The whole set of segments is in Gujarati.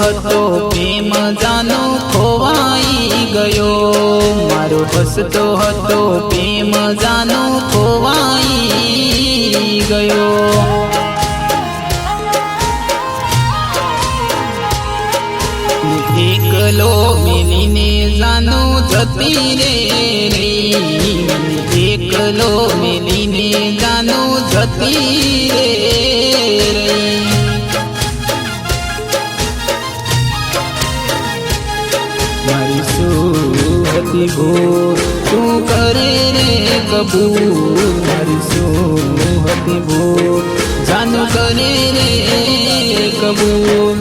હતો પ્રેમ જાનો ખોવાઈ ગયો, મારો હસતો હતો પ્રેમ જાનો ખોવાઈ ગયો। એકલો મેલીને જાનો જતી રે, એકલો મેલીને જાનો જતી રે। મારી શું હતી ભૂલ તું કરે રે કબૂલ, મારી શું હતી ભૂલ જાનું કરે રે કબૂલ।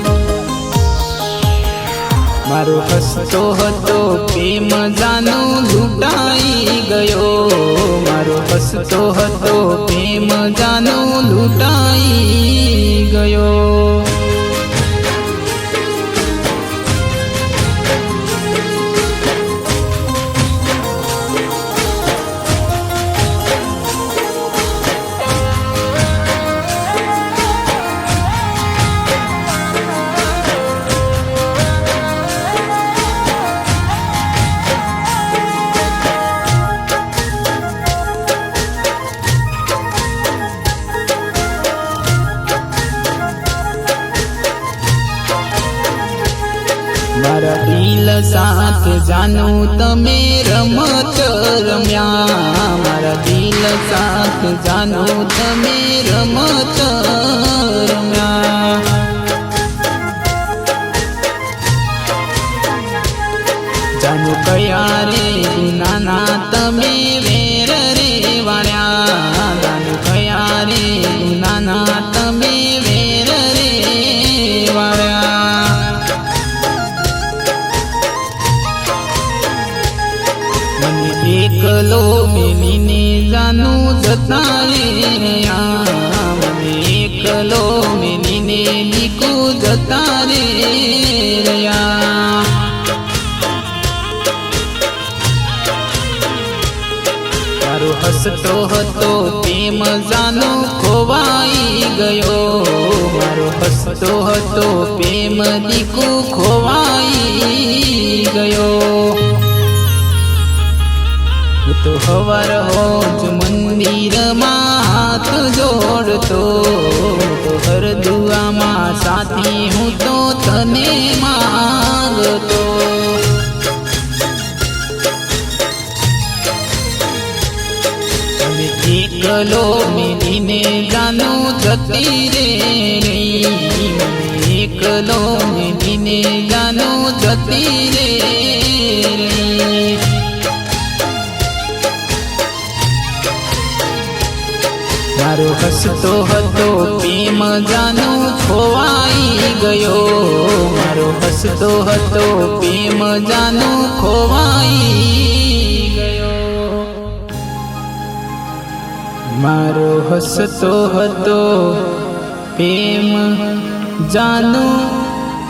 મારો હસતો હતો પ્રેમ જાનો લૂંટાઈ ગયો, મારો હસતો હતો પ્રેમ જાનો લૂંટાઈ ગયો। મારા દિલ સાથ જાનો તમે રમત રમ્યા, મારા દિલ સાથ જાનો તમે રમત રમ્યા। જાનો કયા રે નાના તમે વેર રે વાળ્યા, જાનો કયા રે નાના તમે વેર રે વાળ્યા। એકલો મેલીને જાનો જતા રહ્યા, મને એકલો મેલીને દીકુ જતા રે રહ્યા। મારો હસતો હતો પ્રેમ જાનો ખોવાઈ ગયો, મારો હસતો હતો પ્રેમ દીકુ ખોવાઈ ગયો। તો હવાર હોજ મંદિરમાં હાથ જોડતો, તો હર દુઆમાં સાથી હું તો તને માંગતો। એકલો મેલીને જાનો જતી રે, એકલો મેલીને જાનો જતી રે। મારો હસતો હતો પ્રેમ જાનો ખોવાઈ ગયો, મારો હસતો હતો પ્રેમ જાનો ખોવાઈ ગયો। મારો હસતો હતો પ્રેમ જાનો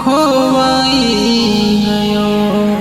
ખોવાઈ ગયો।